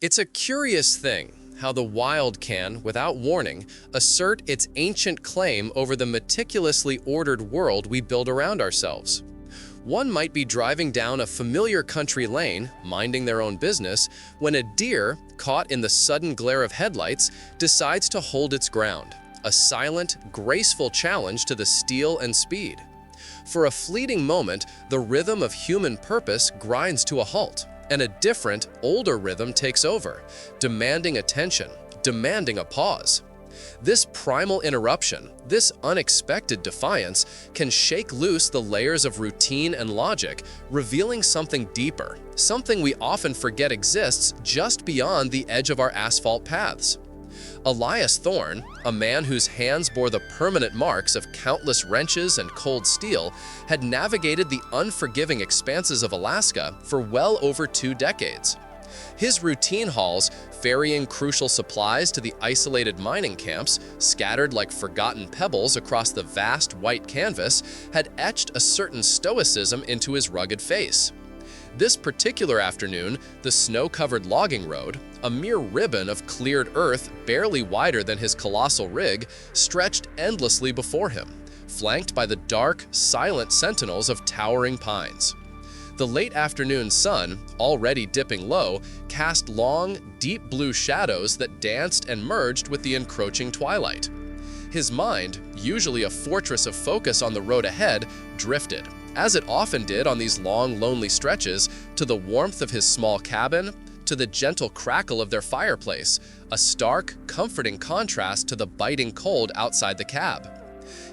It's a curious thing how the wild can, without warning, assert its ancient claim over the meticulously ordered world we build around ourselves. One might be driving down a familiar country lane, minding their own business, when a deer, caught in the sudden glare of headlights, decides to hold its ground, a silent, graceful challenge to the steel and speed. For a fleeting moment, the rhythm of human purpose grinds to a halt, and a different, older rhythm takes over, demanding attention, demanding a pause. This primal interruption, this unexpected defiance, can shake loose the layers of routine and logic, revealing something deeper, something we often forget exists just beyond the edge of our asphalt paths. Elias Thorne, a man whose hands bore the permanent marks of countless wrenches and cold steel, had navigated the unforgiving expanses of Alaska for well over 2 decades. His routine hauls, ferrying crucial supplies to the isolated mining camps, scattered like forgotten pebbles across the vast white canvas, had etched a certain stoicism into his rugged face. This particular afternoon, the snow-covered logging road, a mere ribbon of cleared earth barely wider than his colossal rig, stretched endlessly before him, flanked by the dark, silent sentinels of towering pines. The late afternoon sun, already dipping low, cast long, deep blue shadows that danced and merged with the encroaching twilight. His mind, usually a fortress of focus on the road ahead, drifted, as it often did on these long, lonely stretches, to the warmth of his small cabin, to the gentle crackle of their fireplace, a stark, comforting contrast to the biting cold outside the cab.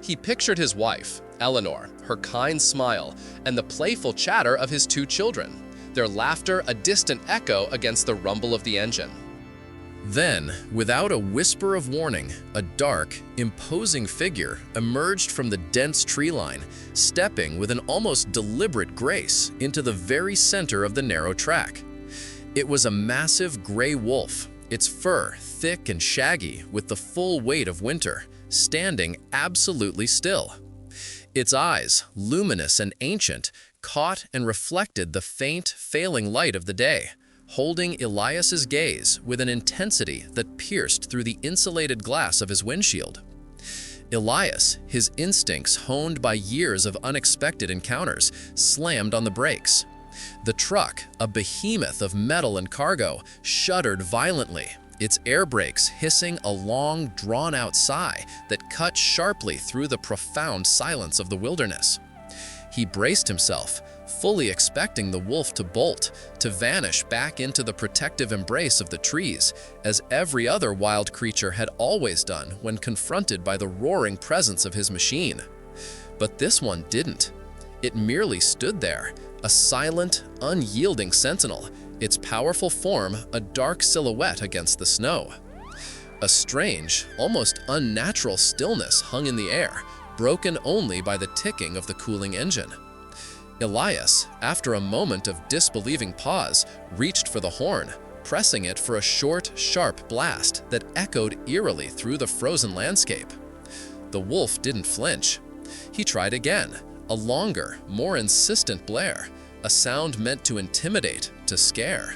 He pictured his wife, Eleanor, her kind smile, and the playful chatter of his 2 children, their laughter a distant echo against the rumble of the engine. Then, without a whisper of warning, a dark, imposing figure emerged from the dense tree line, stepping with an almost deliberate grace into the very center of the narrow track. It was a massive gray wolf, its fur thick and shaggy with the full weight of winter, standing absolutely still. Its eyes, luminous and ancient, caught and reflected the faint, failing light of the day, holding Elias's gaze with an intensity that pierced through the insulated glass of his windshield. Elias, his instincts honed by years of unexpected encounters, slammed on the brakes. The truck, a behemoth of metal and cargo, shuddered violently, its air brakes hissing a long, drawn-out sigh that cut sharply through the profound silence of the wilderness. He braced himself, fully expecting the wolf to bolt, to vanish back into the protective embrace of the trees, as every other wild creature had always done when confronted by the roaring presence of his machine. But this one didn't. It merely stood there, a silent, unyielding sentinel, its powerful form a dark silhouette against the snow. A strange, almost unnatural stillness hung in the air, broken only by the ticking of the cooling engine. Elias, after a moment of disbelieving pause, reached for the horn, pressing it for a short, sharp blast that echoed eerily through the frozen landscape. The wolf didn't flinch. He tried again, a longer, more insistent blare, a sound meant to intimidate, to scare.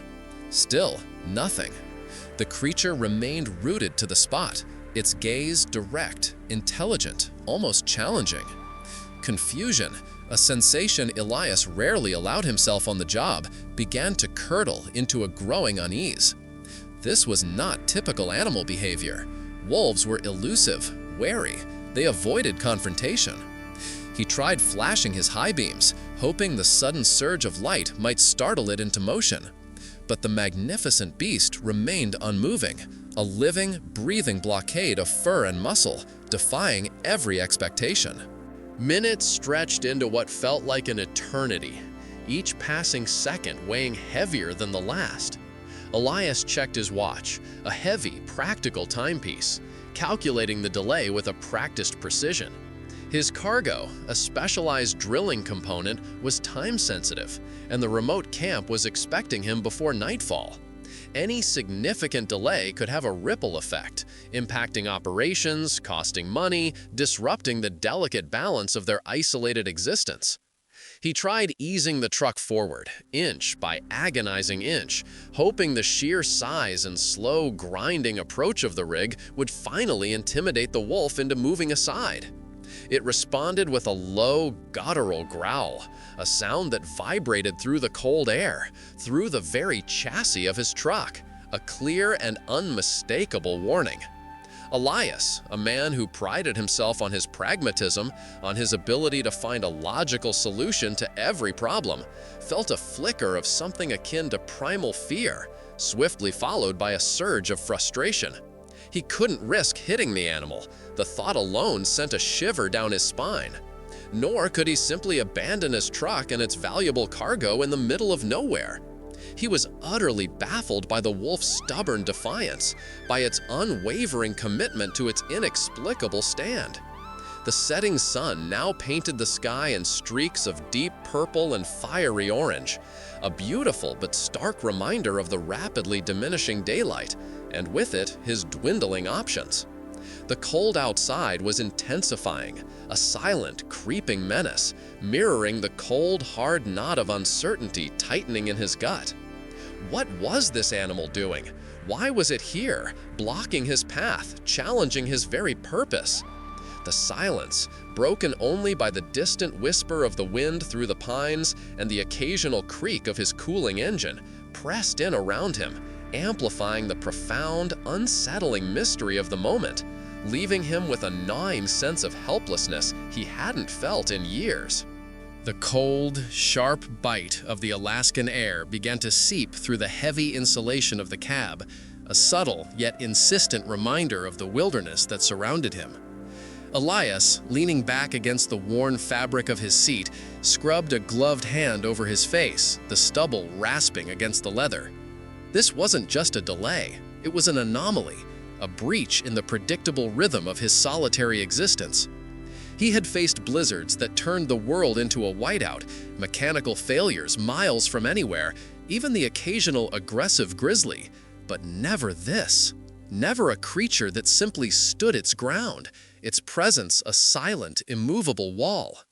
Still, nothing. The creature remained rooted to the spot, its gaze direct, intelligent, almost challenging. Confusion, a sensation Elias rarely allowed himself on the job, began to curdle into a growing unease. This was not typical animal behavior. Wolves were elusive, wary. They avoided confrontation. He tried flashing his high beams, hoping the sudden surge of light might startle it into motion. But the magnificent beast remained unmoving, a living, breathing blockade of fur and muscle, defying every expectation. Minutes stretched into what felt like an eternity, each passing second weighing heavier than the last. Elias checked his watch, a heavy, practical timepiece, calculating the delay with a practiced precision. His cargo, a specialized drilling component, was time-sensitive, and the remote camp was expecting him before nightfall. Any significant delay could have a ripple effect, impacting operations, costing money, disrupting the delicate balance of their isolated existence. He tried easing the truck forward, inch by agonizing inch, hoping the sheer size and slow, grinding approach of the rig would finally intimidate the wolf into moving aside. It responded with a low, guttural growl, a sound that vibrated through the cold air, through the very chassis of his truck, a clear and unmistakable warning. Elias, a man who prided himself on his pragmatism, on his ability to find a logical solution to every problem, felt a flicker of something akin to primal fear, swiftly followed by a surge of frustration. He couldn't risk hitting the animal. The thought alone sent a shiver down his spine. Nor could he simply abandon his truck and its valuable cargo in the middle of nowhere. He was utterly baffled by the wolf's stubborn defiance, by its unwavering commitment to its inexplicable stand. The setting sun now painted the sky in streaks of deep purple and fiery orange, a beautiful but stark reminder of the rapidly diminishing daylight, and with it, his dwindling options. The cold outside was intensifying, a silent, creeping menace, mirroring the cold, hard knot of uncertainty tightening in his gut. What was this animal doing? Why was it here, blocking his path, challenging his very purpose? The silence, broken only by the distant whisper of the wind through the pines and the occasional creak of his cooling engine, pressed in around him, amplifying the profound, unsettling mystery of the moment, leaving him with a gnawing sense of helplessness he hadn't felt in years. The cold, sharp bite of the Alaskan air began to seep through the heavy insulation of the cab, a subtle yet insistent reminder of the wilderness that surrounded him. Elias, leaning back against the worn fabric of his seat, scrubbed a gloved hand over his face, the stubble rasping against the leather. This wasn't just a delay, it was an anomaly, a breach in the predictable rhythm of his solitary existence. He had faced blizzards that turned the world into a whiteout, mechanical failures miles from anywhere, even the occasional aggressive grizzly, but never this. Never a creature that simply stood its ground, its presence a silent, immovable wall.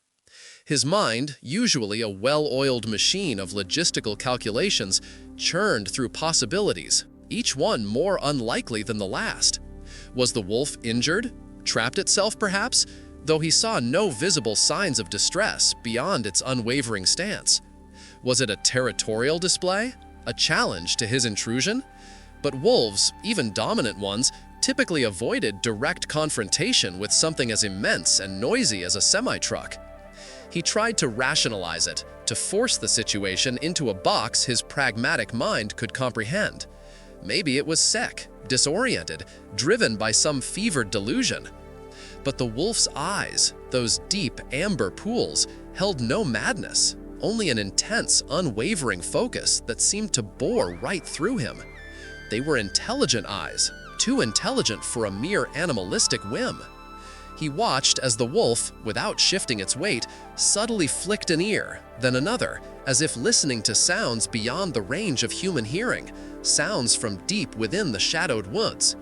His mind, usually a well-oiled machine of logistical calculations, churned through possibilities, each one more unlikely than the last. Was the wolf injured? Trapped itself, perhaps? Though he saw no visible signs of distress beyond its unwavering stance. Was it a territorial display? A challenge to his intrusion? But wolves, even dominant ones, typically avoided direct confrontation with something as immense and noisy as a semi-truck. He tried to rationalize it, to force the situation into a box his pragmatic mind could comprehend. Maybe it was sick, disoriented, driven by some fevered delusion. But the wolf's eyes, those deep amber pools, held no madness, only an intense, unwavering focus that seemed to bore right through him. They were intelligent eyes, too intelligent for a mere animalistic whim. He watched as the wolf, without shifting its weight, subtly flicked an ear, then another, as if listening to sounds beyond the range of human hearing, sounds from deep within the shadowed woods.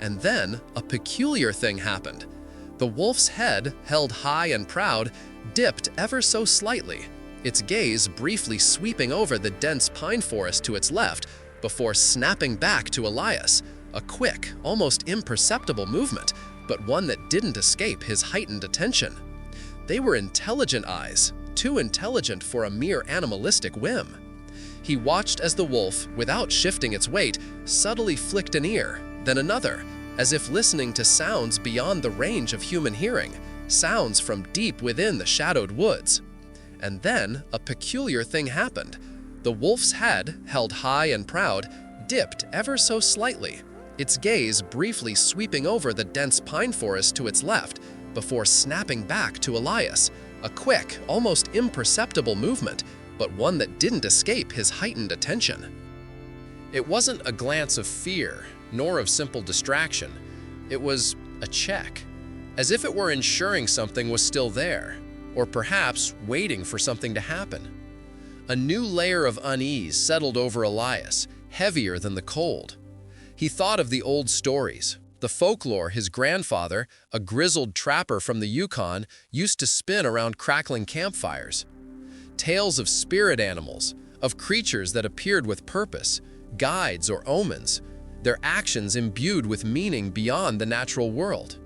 And then a peculiar thing happened. The wolf's head, held high and proud, dipped ever so slightly, its gaze briefly sweeping over the dense pine forest to its left before snapping back to Elias, a quick, almost imperceptible movement, but one that didn't escape his heightened attention. They were intelligent eyes, too intelligent for a mere animalistic whim. He watched as the wolf, without shifting its weight, subtly flicked an ear, then another, as if listening to sounds beyond the range of human hearing, sounds from deep within the shadowed woods. And then a peculiar thing happened. The wolf's head, held high and proud, dipped ever so slightly, its gaze briefly sweeping over the dense pine forest to its left before snapping back to Elias, a quick, almost imperceptible movement, but one that didn't escape his heightened attention. It wasn't a glance of fear, nor of simple distraction. It was a check, as if it were ensuring something was still there, or perhaps waiting for something to happen. A new layer of unease settled over Elias, heavier than the cold. He thought of the old stories, the folklore his grandfather, a grizzled trapper from the Yukon, used to spin around crackling campfires. Tales of spirit animals, of creatures that appeared with purpose, guides or omens, their actions imbued with meaning beyond the natural world.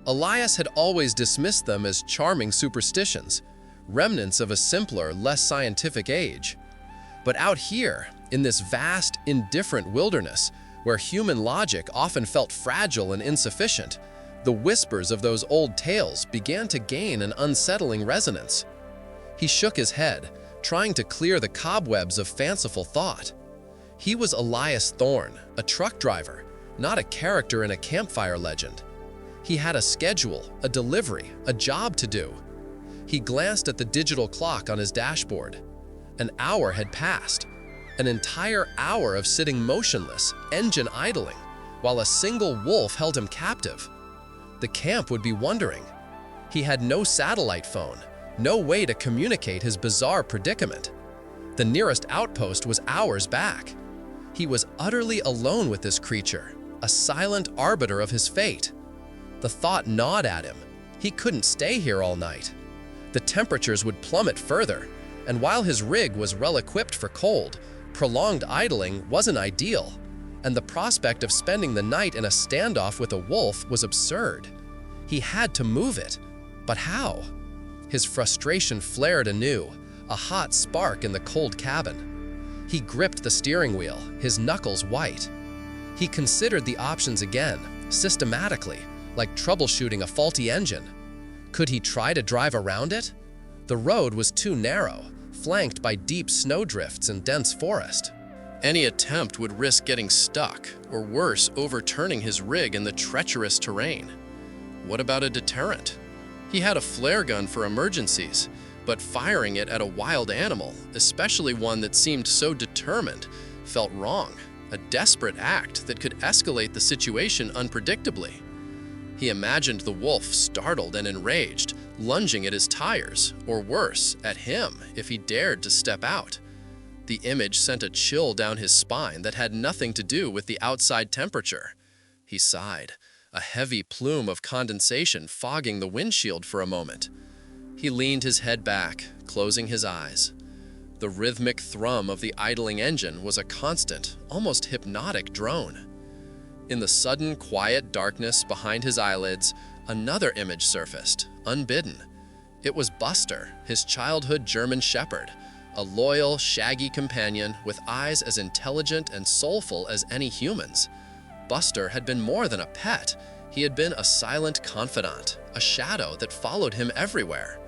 Elias had always dismissed them as charming superstitions, remnants of a simpler, less scientific age. But out here, in this vast, indifferent wilderness, where human logic often felt fragile and insufficient, the whispers of those old tales began to gain an unsettling resonance. He shook his head, trying to clear the cobwebs of fanciful thought. He was Elias Thorne, a truck driver, not a character in a campfire legend. He had a schedule, a delivery, a job to do. He glanced at the digital clock on his dashboard. An hour had passed. An entire hour of sitting motionless, engine idling, while a single wolf held him captive. The camp would be wondering. He had no satellite phone, no way to communicate his bizarre predicament. The nearest outpost was hours back. He was utterly alone with this creature, a silent arbiter of his fate. The thought gnawed at him. He couldn't stay here all night. The temperatures would plummet further, and while his rig was well-equipped for cold, prolonged idling wasn't ideal, and the prospect of spending the night in a standoff with a wolf was absurd. He had to move it, but how? His frustration flared anew, a hot spark in the cold cabin. He gripped the steering wheel, his knuckles white. He considered the options again, systematically, like troubleshooting a faulty engine. Could he try to drive around it? The road was too narrow, flanked by deep snowdrifts and dense forest. Any attempt would risk getting stuck, or worse, overturning his rig in the treacherous terrain. What about a deterrent? He had a flare gun for emergencies, but firing it at a wild animal, especially one that seemed so determined, felt wrong, a desperate act that could escalate the situation unpredictably. He imagined the wolf, startled and enraged, lunging at his tires, or worse, at him if he dared to step out. The image sent a chill down his spine that had nothing to do with the outside temperature. He sighed, a heavy plume of condensation fogging the windshield for a moment. He leaned his head back, closing his eyes. The rhythmic thrum of the idling engine was a constant, almost hypnotic drone. In the sudden, quiet darkness behind his eyelids, another image surfaced, unbidden. It was Buster, his childhood German shepherd, a loyal, shaggy companion with eyes as intelligent and soulful as any human's. Buster had been more than a pet. He had been a silent confidant, a shadow that followed him everywhere.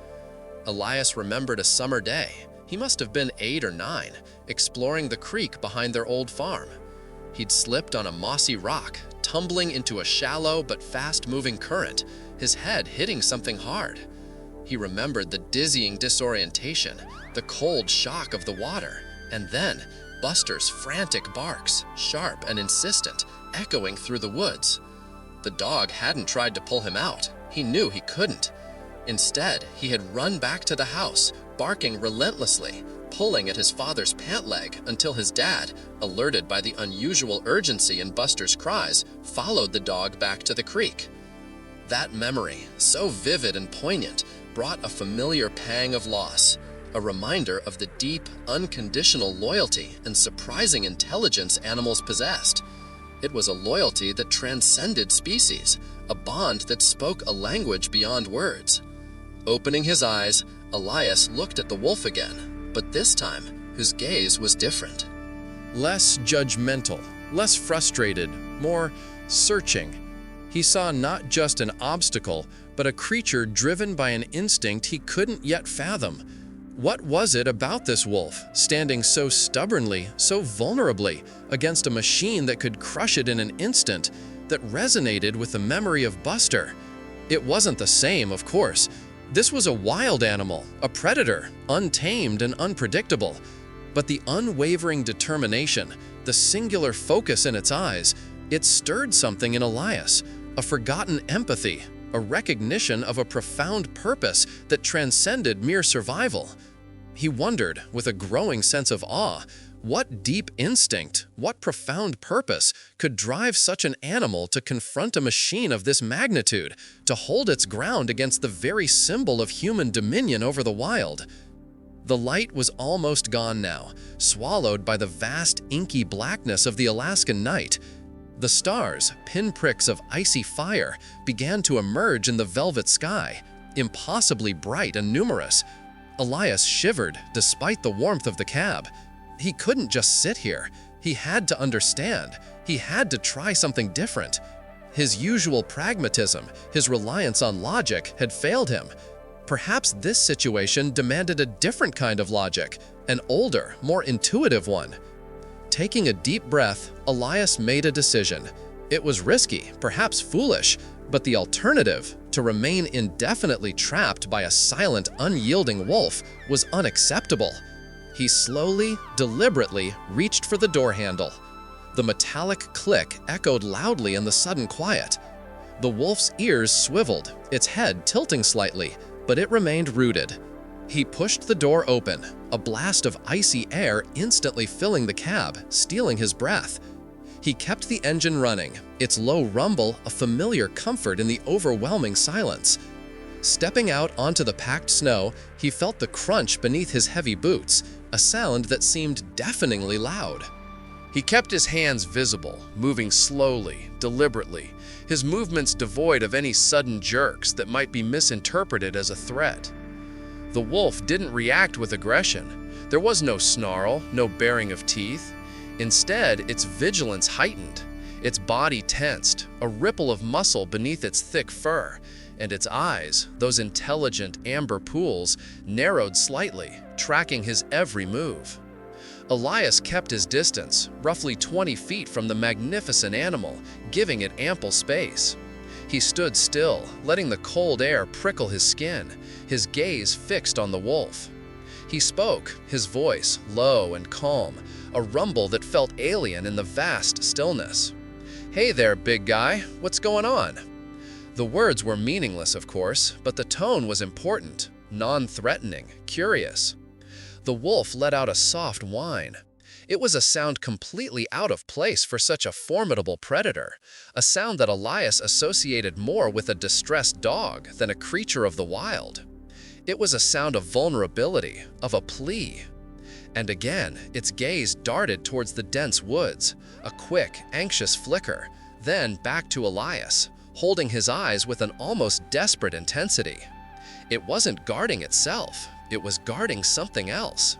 Elias remembered a summer day. He must have been 8 or 9, exploring the creek behind their old farm. He'd slipped on a mossy rock, tumbling into a shallow but fast-moving current, his head hitting something hard. He remembered the dizzying disorientation, the cold shock of the water, and then Buster's frantic barks, sharp and insistent, echoing through the woods. The dog hadn't tried to pull him out. He knew he couldn't. Instead, he had run back to the house, barking relentlessly, pulling at his father's pant leg until his dad, alerted by the unusual urgency in Buster's cries, followed the dog back to the creek. That memory, so vivid and poignant, brought a familiar pang of loss, a reminder of the deep, unconditional loyalty and surprising intelligence animals possessed. It was a loyalty that transcended species, a bond that spoke a language beyond words. Opening his eyes, Elias looked at the wolf again, but this time, his gaze was different. Less judgmental, less frustrated, more searching. He saw not just an obstacle, but a creature driven by an instinct he couldn't yet fathom. What was it about this wolf, standing so stubbornly, so vulnerably, against a machine that could crush it in an instant, that resonated with the memory of Buster? It wasn't the same, of course. This was a wild animal, a predator, untamed and unpredictable. But the unwavering determination, the singular focus in its eyes, it stirred something in Elias, a forgotten empathy, a recognition of a profound purpose that transcended mere survival. He wondered, with a growing sense of awe, what deep instinct, what profound purpose could drive such an animal to confront a machine of this magnitude, to hold its ground against the very symbol of human dominion over the wild. The light was almost gone now, swallowed by the vast, inky blackness of the Alaskan night. The stars, pinpricks of icy fire, began to emerge in the velvet sky, impossibly bright and numerous. Elias shivered despite the warmth of the cab. He couldn't just sit here. He had to understand. He had to try something different. His usual pragmatism, his reliance on logic, had failed him. Perhaps this situation demanded a different kind of logic, an older, more intuitive one. Taking a deep breath, Elias made a decision. It was risky, perhaps foolish, but the alternative, to remain indefinitely trapped by a silent, unyielding wolf, was unacceptable. He slowly, deliberately reached for the door handle. The metallic click echoed loudly in the sudden quiet. The wolf's ears swiveled, its head tilting slightly, but it remained rooted. He pushed the door open, a blast of icy air instantly filling the cab, stealing his breath. He kept the engine running, its low rumble a familiar comfort in the overwhelming silence. Stepping out onto the packed snow, he felt the crunch beneath his heavy boots, a sound that seemed deafeningly loud. He kept his hands visible, moving slowly, deliberately, his movements devoid of any sudden jerks that might be misinterpreted as a threat. The wolf didn't react with aggression. There was no snarl, no baring of teeth. Instead, its vigilance heightened, its body tensed, a ripple of muscle beneath its thick fur, and its eyes, those intelligent amber pools, narrowed slightly, tracking his every move. Elias kept his distance, roughly 20 feet from the magnificent animal, giving it ample space. He stood still, letting the cold air prickle his skin, his gaze fixed on the wolf. He spoke, his voice low and calm, a rumble that felt alien in the vast stillness. "Hey there, big guy, what's going on?" The words were meaningless, of course, but the tone was important, non-threatening, curious. The wolf let out a soft whine. It was a sound completely out of place for such a formidable predator, a sound that Elias associated more with a distressed dog than a creature of the wild. It was a sound of vulnerability, of a plea. And again, its gaze darted towards the dense woods, a quick, anxious flicker, then back to Elias, holding his eyes with an almost desperate intensity. It wasn't guarding itself, it was guarding something else.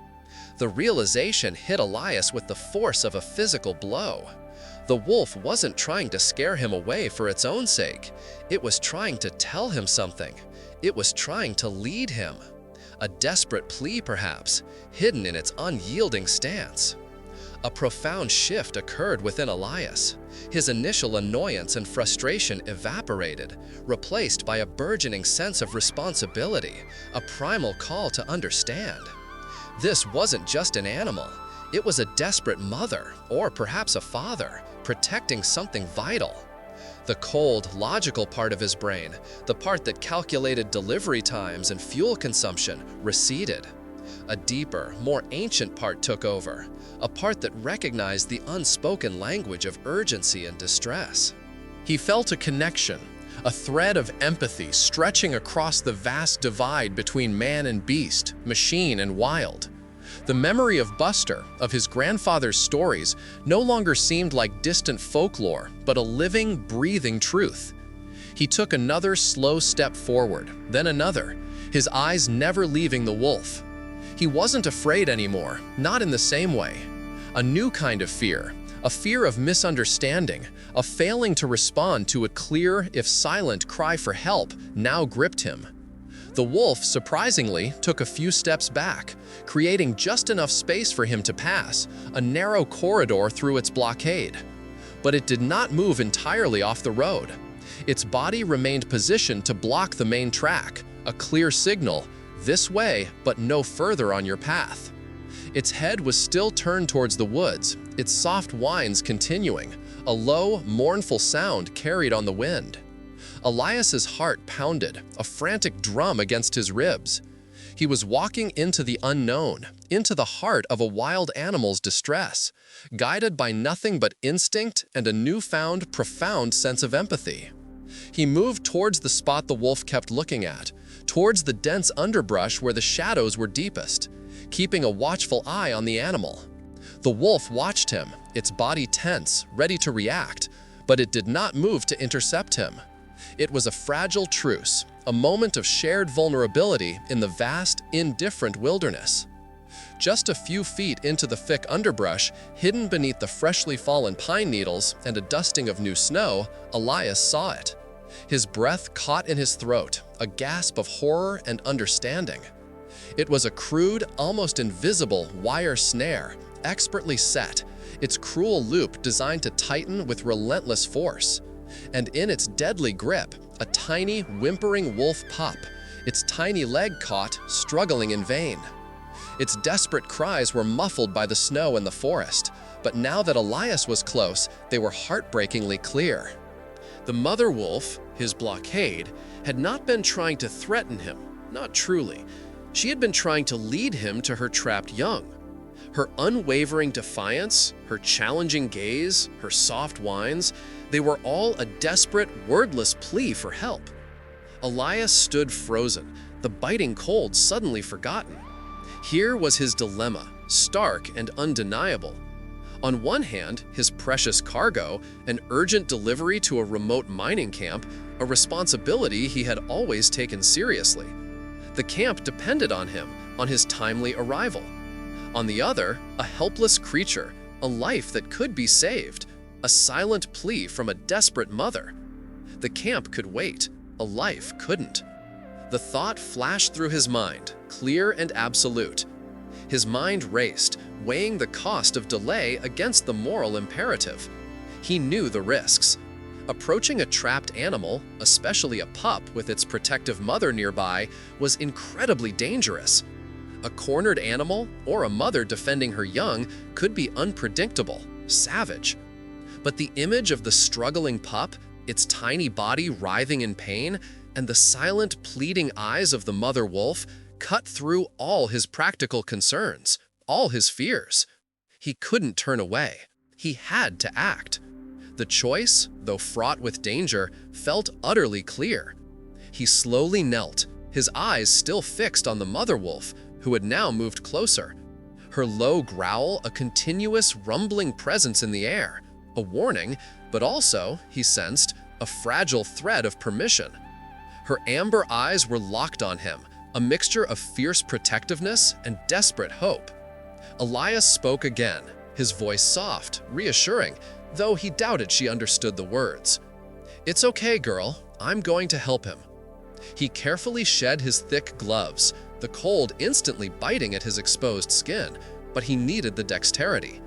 The realization hit Elias with the force of a physical blow. The wolf wasn't trying to scare him away for its own sake. It was trying to tell him something. It was trying to lead him. A desperate plea, perhaps, hidden in its unyielding stance. A profound shift occurred within Elias. His initial annoyance and frustration evaporated, replaced by a burgeoning sense of responsibility, a primal call to understand. This wasn't just an animal. It was a desperate mother, or perhaps a father, protecting something vital. The cold, logical part of his brain, the part that calculated delivery times and fuel consumption, receded. A deeper, more ancient part took over, a part that recognized the unspoken language of urgency and distress. He felt a connection, a thread of empathy stretching across the vast divide between man and beast, machine and wild. The memory of Buster, of his grandfather's stories, no longer seemed like distant folklore, but a living, breathing truth. He took another slow step forward, then another, his eyes never leaving the wolf. He wasn't afraid anymore, not in the same way. A new kind of fear, a fear of misunderstanding, a failing to respond to a clear, if silent, cry for help, now gripped him. The wolf, surprisingly, took a few steps back, creating just enough space for him to pass, a narrow corridor through its blockade. But it did not move entirely off the road. Its body remained positioned to block the main track, a clear signal, this way, but no further on your path. Its head was still turned towards the woods, its soft whines continuing, a low, mournful sound carried on the wind. Elias's heart pounded, a frantic drum against his ribs. He was walking into the unknown, into the heart of a wild animal's distress, guided by nothing but instinct and a newfound, profound sense of empathy. He moved towards the spot the wolf kept looking at, towards the dense underbrush where the shadows were deepest. keeping a watchful eye on the animal. The wolf watched him, its body tense, ready to react, but it did not move to intercept him. It was a fragile truce, a moment of shared vulnerability in the vast, indifferent wilderness. Just a few feet into the thick underbrush, hidden beneath the freshly fallen pine needles and a dusting of new snow, Elias saw it. His breath caught in his throat, a gasp of horror and understanding. It was a crude, almost invisible wire snare, expertly set, its cruel loop designed to tighten with relentless force. And in its deadly grip, a tiny, whimpering wolf pup, its tiny leg caught, struggling in vain. Its desperate cries were muffled by the snow and the forest, but now that Elias was close, they were heartbreakingly clear. The mother wolf, his blockade, had not been trying to threaten him, not truly. She had been trying to lead him to her trapped young. Her unwavering defiance, her challenging gaze, her soft whines, they were all a desperate, wordless plea for help. Elias stood frozen, the biting cold suddenly forgotten. Here was his dilemma, stark and undeniable. On one hand, his precious cargo, an urgent delivery to a remote mining camp, a responsibility he had always taken seriously. The camp depended on him, on his timely arrival. On the other, a helpless creature, a life that could be saved, a silent plea from a desperate mother. The camp could wait, a life couldn't. The thought flashed through his mind, clear and absolute. His mind raced, weighing the cost of delay against the moral imperative. He knew the risks. Approaching a trapped animal, especially a pup with its protective mother nearby, was incredibly dangerous. A cornered animal or a mother defending her young could be unpredictable, savage. But the image of the struggling pup, its tiny body writhing in pain, and the silent, pleading eyes of the mother wolf cut through all his practical concerns, all his fears. He couldn't turn away. He had to act. The choice, though fraught with danger, felt utterly clear. He slowly knelt, his eyes still fixed on the mother wolf, who had now moved closer. Her low growl, a continuous rumbling presence in the air, a warning, but also, he sensed, a fragile thread of permission. Her amber eyes were locked on him, a mixture of fierce protectiveness and desperate hope. Elias spoke again, his voice soft, reassuring, though he doubted she understood the words. "It's okay, girl. I'm going to help him." He carefully shed his thick gloves, the cold instantly biting at his exposed skin, but he needed the dexterity.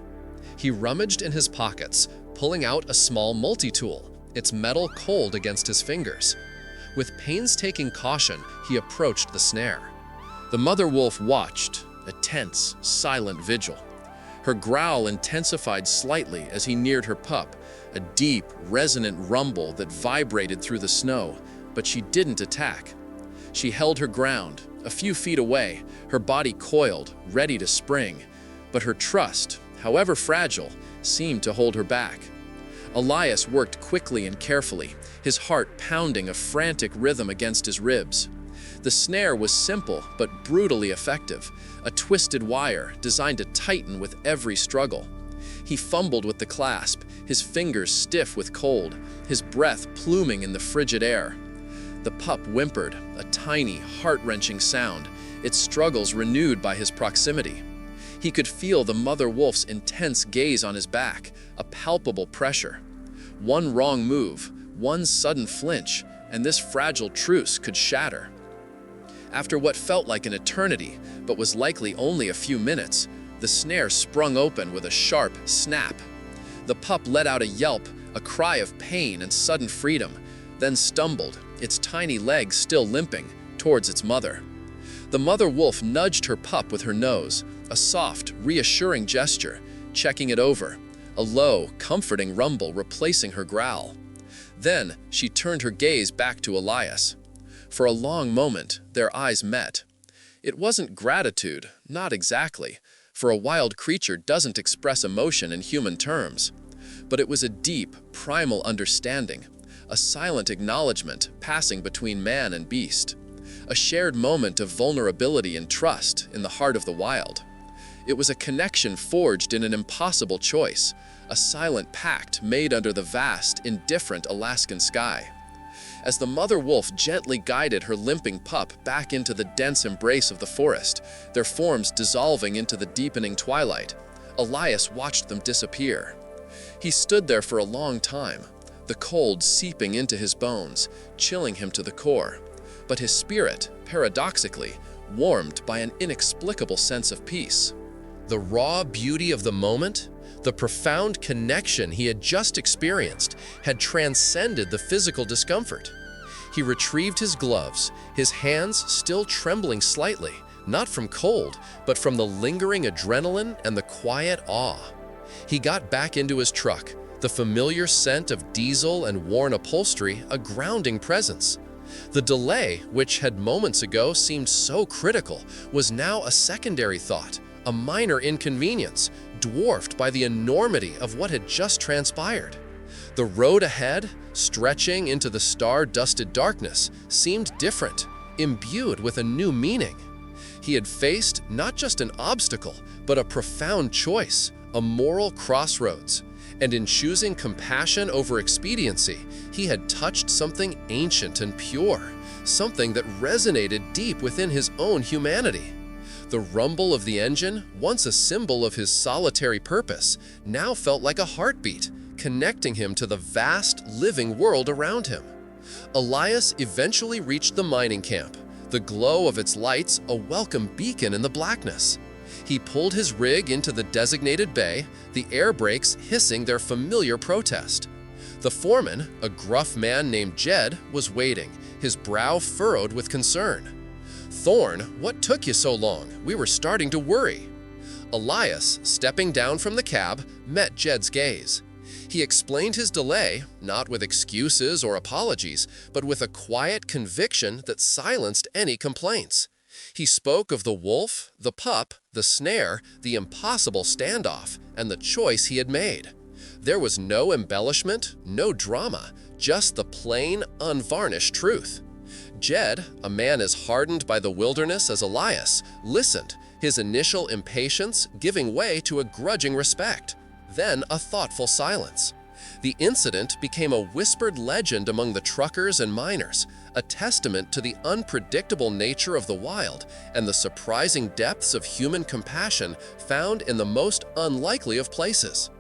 He rummaged in his pockets, pulling out a small multi-tool, its metal cold against his fingers. With painstaking caution, he approached the snare. The mother wolf watched, a tense, silent vigil. Her growl intensified slightly as he neared her pup, a deep, resonant rumble that vibrated through the snow, but she didn't attack. She held her ground, a few feet away, her body coiled, ready to spring, but her trust, however fragile, seemed to hold her back. Elias worked quickly and carefully, his heart pounding a frantic rhythm against his ribs. The snare was simple but brutally effective, a twisted wire designed to tighten with every struggle. He fumbled with the clasp, his fingers stiff with cold, his breath pluming in the frigid air. The pup whimpered, a tiny, heart-wrenching sound, its struggles renewed by his proximity. He could feel the mother wolf's intense gaze on his back, a palpable pressure. One wrong move, one sudden flinch, and this fragile truce could shatter. After what felt like an eternity, but was likely only a few minutes, the snare sprung open with a sharp snap. The pup let out a yelp, a cry of pain and sudden freedom, then stumbled, its tiny legs still limping, towards its mother. The mother wolf nudged her pup with her nose, a soft, reassuring gesture, checking it over, a low, comforting rumble replacing her growl. Then she turned her gaze back to Elias. For a long moment, their eyes met. It wasn't gratitude, not exactly, for a wild creature doesn't express emotion in human terms. But it was a deep, primal understanding, a silent acknowledgement passing between man and beast. a shared moment of vulnerability and trust in the heart of the wild. It was a connection forged in an impossible choice, a silent pact made under the vast, indifferent Alaskan sky. As the mother wolf gently guided her limping pup back into the dense embrace of the forest, their forms dissolving into the deepening twilight, Elias watched them disappear. He stood there for a long time, the cold seeping into his bones, chilling him to the core. But his spirit, paradoxically, warmed by an inexplicable sense of peace. The raw beauty of the moment, the profound connection he had just experienced, had transcended the physical discomfort. He retrieved his gloves, his hands still trembling slightly, not from cold, but from the lingering adrenaline and the quiet awe. He got back into his truck, the familiar scent of diesel and worn upholstery a grounding presence. The delay, which had moments ago seemed so critical, was now a secondary thought, a minor inconvenience, dwarfed by the enormity of what had just transpired. The road ahead, stretching into the star-dusted darkness, seemed different, imbued with a new meaning. He had faced not just an obstacle, but a profound choice, a moral crossroads. And in choosing compassion over expediency, he had touched something ancient and pure, something that resonated deep within his own humanity. The rumble of the engine, once a symbol of his solitary purpose, now felt like a heartbeat, connecting him to the vast, living world around him. Elias eventually reached the mining camp, the glow of its lights a welcome beacon in the blackness. He pulled his rig into the designated bay, the air brakes hissing their familiar protest. The foreman, a gruff man named Jed, was waiting, his brow furrowed with concern. "Thorne, what took you so long? We were starting to worry." Elias, stepping down from the cab, met Jed's gaze. He explained his delay, not with excuses or apologies, but with a quiet conviction that silenced any complaints. He spoke of the wolf, the pup, the snare, the impossible standoff, and the choice he had made. There was no embellishment, no drama, just the plain, unvarnished truth. Jed, a man as hardened by the wilderness as Elias, listened, his initial impatience giving way to a grudging respect, then a thoughtful silence. The incident became a whispered legend among the truckers and miners, a testament to the unpredictable nature of the wild and the surprising depths of human compassion found in the most unlikely of places.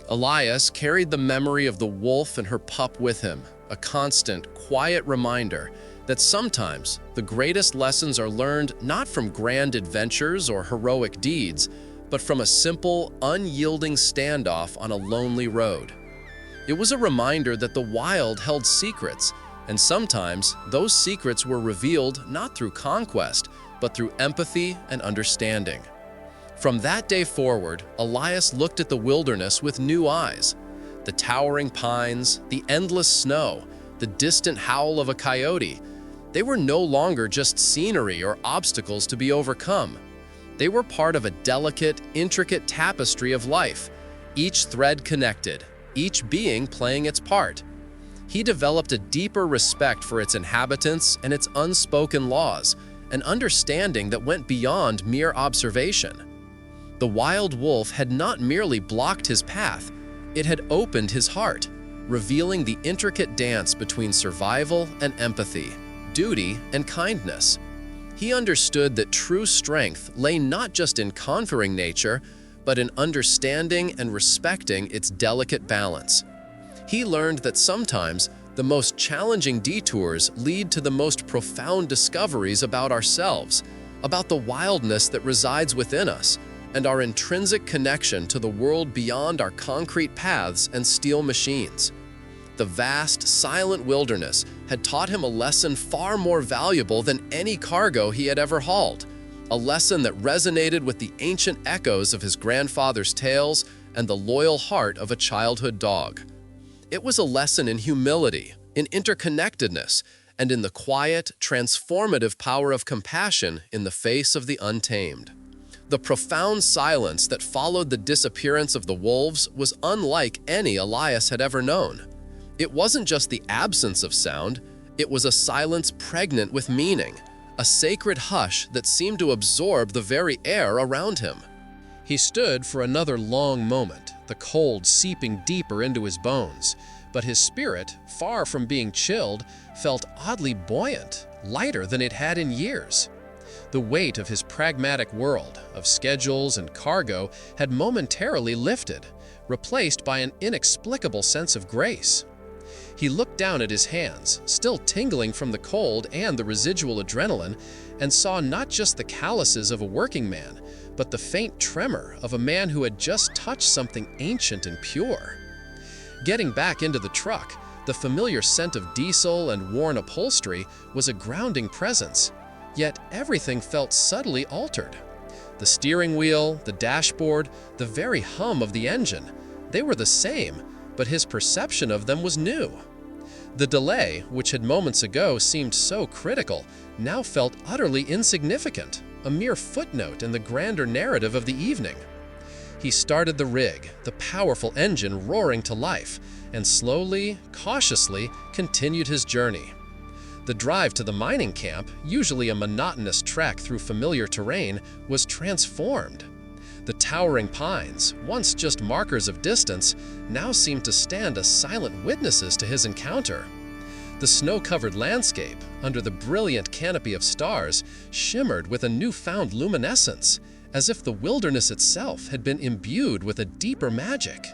Elias carried the memory of the wolf and her pup with him, a constant, quiet reminder that sometimes the greatest lessons are learned not from grand adventures or heroic deeds, but from a simple, unyielding standoff on a lonely road. It was a reminder that the wild held secrets, and sometimes those secrets were revealed not through conquest, but through empathy and understanding. From that day forward, Elias looked at the wilderness with new eyes. The towering pines, the endless snow, the distant howl of a coyote, they were no longer just scenery or obstacles to be overcome. They were part of a delicate, intricate tapestry of life, each thread connected, each being playing its part. He developed a deeper respect for its inhabitants and its unspoken laws, an understanding that went beyond mere observation. The wild wolf had not merely blocked his path, it had opened his heart, revealing the intricate dance between survival and empathy, duty and kindness. He understood that true strength lay not just in conquering nature, but in understanding and respecting its delicate balance. He learned that sometimes the most challenging detours lead to the most profound discoveries about ourselves, about the wildness that resides within us, and our intrinsic connection to the world beyond our concrete paths and steel machines. The vast, silent wilderness had taught him a lesson far more valuable than any cargo he had ever hauled, a lesson that resonated with the ancient echoes of his grandfather's tales and the loyal heart of a childhood dog. It was a lesson in humility, in interconnectedness, and in the quiet, transformative power of compassion in the face of the untamed. The profound silence that followed the disappearance of the wolves was unlike any Elias had ever known. It wasn't just the absence of sound, it was a silence pregnant with meaning, a sacred hush that seemed to absorb the very air around him. He stood for another long moment, the cold seeping deeper into his bones, but his spirit, far from being chilled, felt oddly buoyant, lighter than it had in years. The weight of his pragmatic world, of schedules and cargo, had momentarily lifted, replaced by an inexplicable sense of grace. He looked down at his hands, still tingling from the cold and the residual adrenaline, and saw not just the calluses of a working man, but the faint tremor of a man who had just touched something ancient and pure. Getting back into the truck, the familiar scent of diesel and worn upholstery was a grounding presence, yet everything felt subtly altered. The steering wheel, the dashboard, the very hum of the engine, they were the same, but his perception of them was new. The delay, which had moments ago seemed so critical, now felt utterly insignificant, a mere footnote in the grander narrative of the evening. He started the rig, the powerful engine roaring to life, and slowly, cautiously continued his journey. The drive to the mining camp, usually a monotonous trek through familiar terrain, was transformed. The towering pines, once just markers of distance, now seemed to stand as silent witnesses to his encounter. The snow-covered landscape, under the brilliant canopy of stars, shimmered with a newfound luminescence, as if the wilderness itself had been imbued with a deeper magic.